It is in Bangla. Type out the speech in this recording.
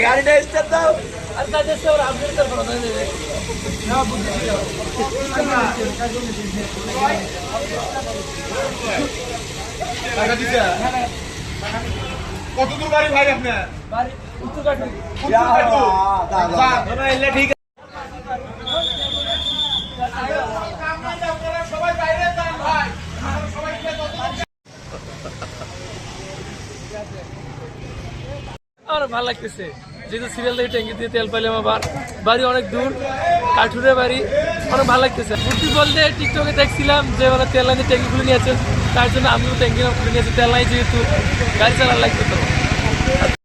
গাড়িটা স্টার্ট দাও আর তাদের ওরা আপডেট করবো না টাকা দিছে কত দূর বাড়ি ভাই আপনার বাড়ি উত্তরকাটু ঠিক সবাই বাইরে যান ভাই সবাই আমার ভালো লাগতেছে যেহেতু সিরিয়াল থেকে ট্যাঙ্কি দিয়ে তেল পাইলাম আবার বাড়ি অনেক দূর কাঠুরের বাড়ি অনেক ভালো লাগতেছে ঘুরতে বলতে টিকটকে দেখছিলাম যে ওরা তেল লাইনে ট্যাঙ্কি খুলে নিয়েছে তার জন্য আমিও ট্যাঙ্কি খুলে নিয়েছি তেল নাই যেহেতু গাড়ি চালার লাগতো তো